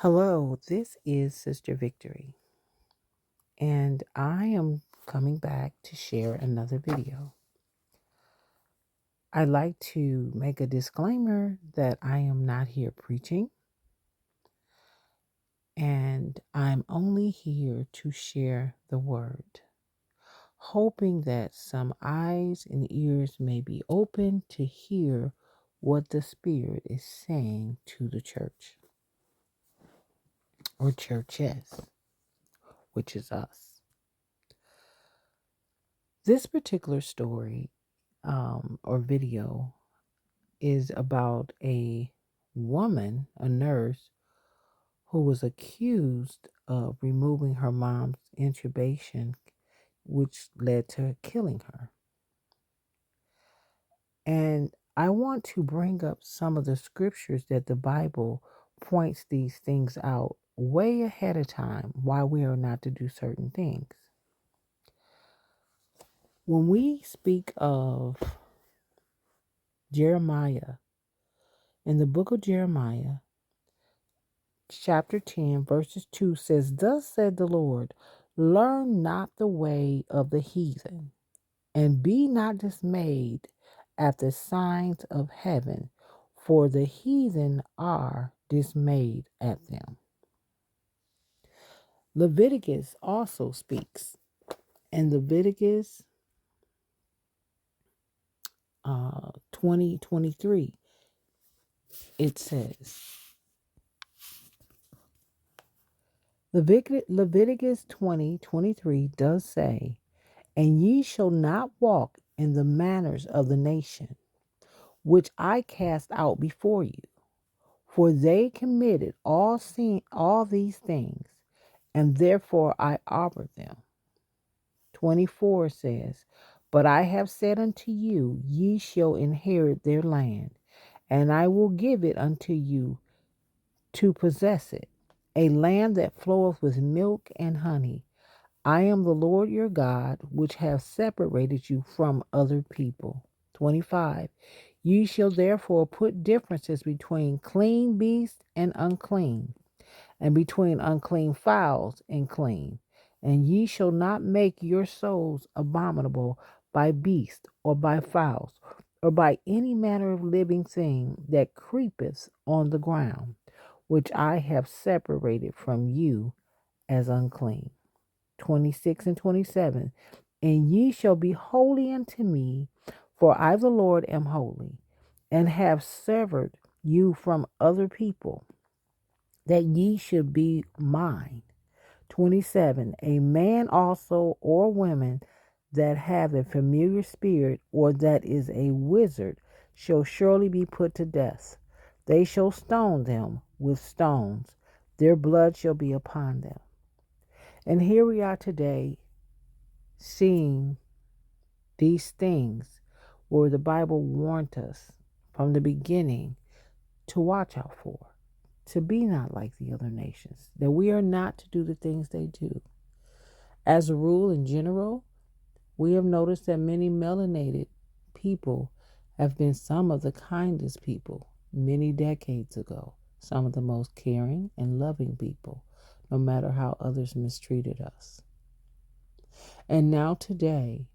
Hello, this is Sister Victory, and I am coming back to share another video. I'd like to make a disclaimer that I am not here preaching, and I'm only here to share the word, hoping that some eyes and ears may be open to hear what the Spirit is saying to the church, or churches, which is us. This particular story or video is about a woman, a nurse, who was accused of removing her mom's intubation, which led to killing her. And I want to bring up some of the scriptures that the Bible points these things out way ahead of time, why we are not to do certain things. When we speak of Jeremiah, in the book of Jeremiah, chapter 10, verses 2 says, "Thus said the Lord, learn not the way of the heathen, and be not dismayed at the signs of heaven, for the heathen are dismayed at them." Leviticus also speaks. In Leviticus 20:23, it says, Leviticus 20:23 does say, "And ye shall not walk in the manners of the nation, which I cast out before you, for they committed all these things, and therefore I abhorred them." 24 says, "But I have said unto you, ye shall inherit their land, and I will give it unto you to possess it, a land that floweth with milk and honey. I am the Lord your God, which have separated you from other people." 25. "Ye shall therefore put differences between clean beasts and unclean, and between unclean fowls and clean. And ye shall not make your souls abominable by beasts, or by fowls, or by any manner of living thing that creepeth on the ground, which I have separated from you as unclean." 26 and 27. "And ye shall be holy unto me, for I the Lord am holy, and have severed you from other people, that ye should be mine." 27. "A man also or woman that have a familiar spirit, or that is a wizard, shall surely be put to death. They shall stone them with stones, their blood shall be upon them." And here we are today, seeing these things where the Bible warned us from the beginning to watch out for, to be not like the other nations, that we are not to do the things they do. As a rule, in general, we have noticed that many melanated people have been some of the kindest people many decades ago, some of the most caring and loving people, no matter how others mistreated us. And now today,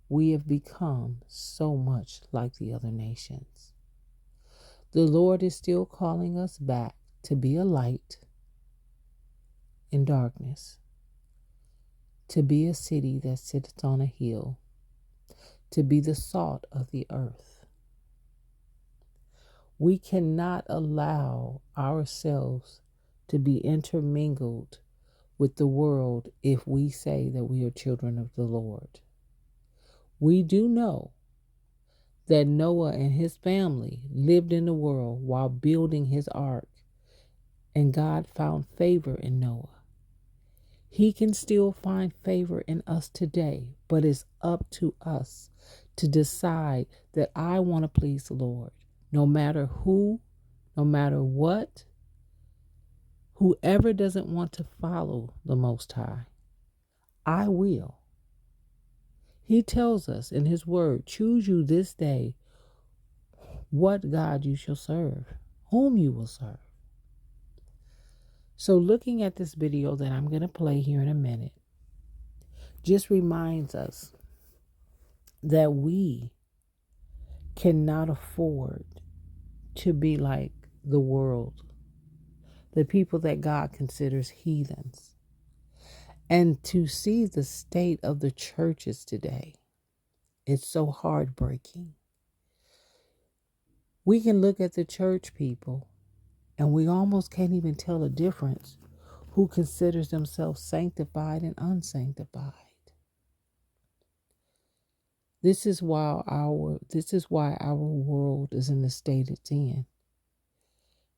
we have become so much like the other nations. The Lord is still calling us back to be a light in darkness, to be a city that sitteth on a hill, to be the salt of the earth. We cannot allow ourselves to be intermingled with the world if we say that we are children of the Lord. We do know that Noah and his family lived in the world while building his ark, and God found favor in Noah. He can still find favor in us today, but it's up to us to decide that I want to please the Lord. No matter who, no matter what, whoever doesn't want to follow the Most High, I will. He tells us in his word, choose you this day what God you shall serve, whom you will serve. So looking at this video that I'm going to play here in a minute just reminds us that we cannot afford to be like the world, the people that God considers heathens. And to see the state of the churches today, it's so heartbreaking. We can look at the church people and we almost can't even tell the difference who considers themselves sanctified and unsanctified. This is why our world is in the state it's in.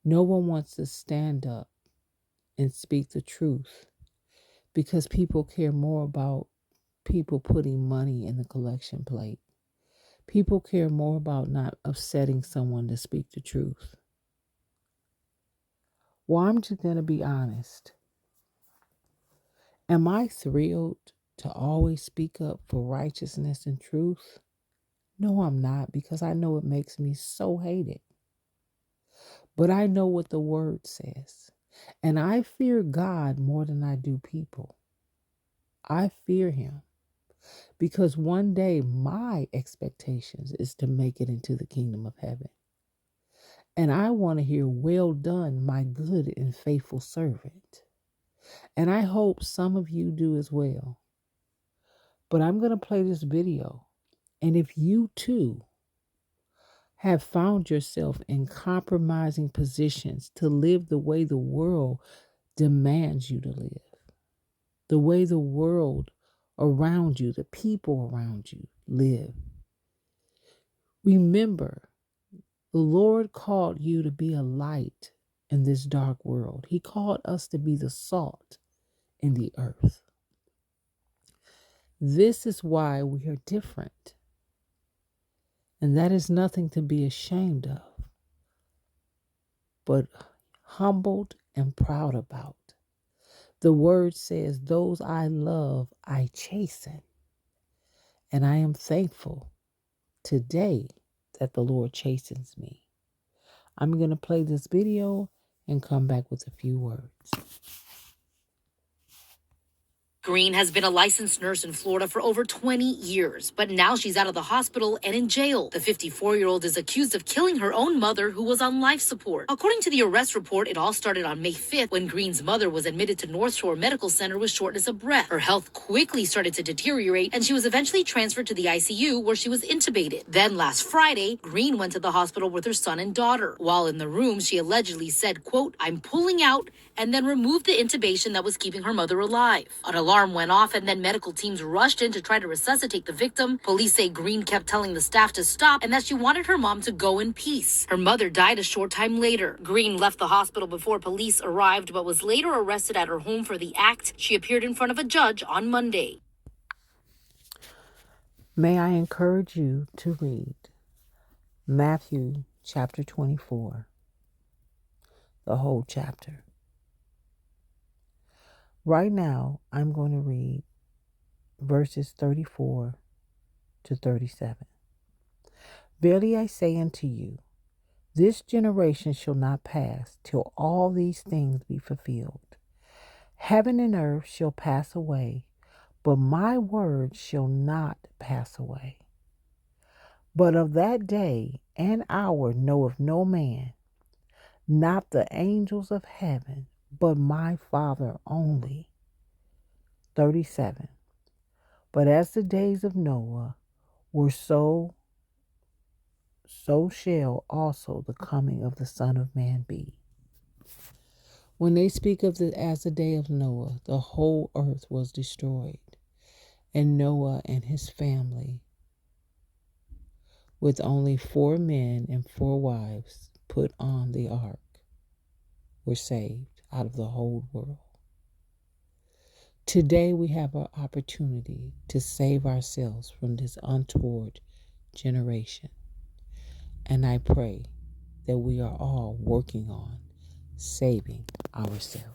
No one wants to stand up and speak the truth because people care more about people putting money in the collection plate. People care more about not upsetting someone to speak the truth. Well, I'm just going to be honest. Am I thrilled to always speak up for righteousness and truth? No, I'm not, because I know it makes me so hated. But I know what the word says. And I fear God more than I do people. I fear him because one day my expectations is to make it into the kingdom of heaven. And I want to hear, well done, my good and faithful servant. And I hope some of you do as well. But I'm going to play this video. And if you too have found yourself in compromising positions to live the way the world demands you to live, the way the world around you, the people around you live, remember, the Lord called you to be a light in this dark world. He called us to be the salt in the earth. This is why we are different. And that is nothing to be ashamed of, but humbled and proud about. The word says, those I love, I chasten. And I am thankful today that the Lord chastens me. I'm going to play this video and come back with a few words. Green has been a licensed nurse in Florida for over 20 years, but now she's out of the hospital and in jail. The 54-year-old is accused of killing her own mother, who was on life support. According to the arrest report, it all started on May 5th when Green's mother was admitted to North Shore Medical Center with shortness of breath. Her health quickly started to deteriorate, and she was eventually transferred to the ICU where she was intubated. Then last Friday, Green went to the hospital with her son and daughter. While in the room, she allegedly said, quote, "I'm pulling out," and then removed the intubation that was keeping her mother alive. An alarm went off, and then medical teams rushed in to try to resuscitate the victim. Police say Green kept telling the staff to stop and that she wanted her mom to go in peace. Her mother died a short time later. Green left the hospital before police arrived, but was later arrested at her home for the act. She appeared in front of a judge on Monday. May I encourage you to read Matthew chapter 24, the whole chapter. Right now, I'm going to read verses 34 to 37. Verily I say unto you, this generation shall not pass till all these things be fulfilled. Heaven and earth shall pass away, but my word shall not pass away. But of that day and hour knoweth no man, not the angels of heaven, but my Father only. 37. But as the days of Noah were so shall also the coming of the Son of Man be. When they speak of as the day of Noah, the whole earth was destroyed, and Noah and his family, with only 4 men and 4 wives, put on the ark, were saved out of the whole world. Today we have an opportunity to save ourselves from this untoward generation. And I pray that we are all working on saving ourselves.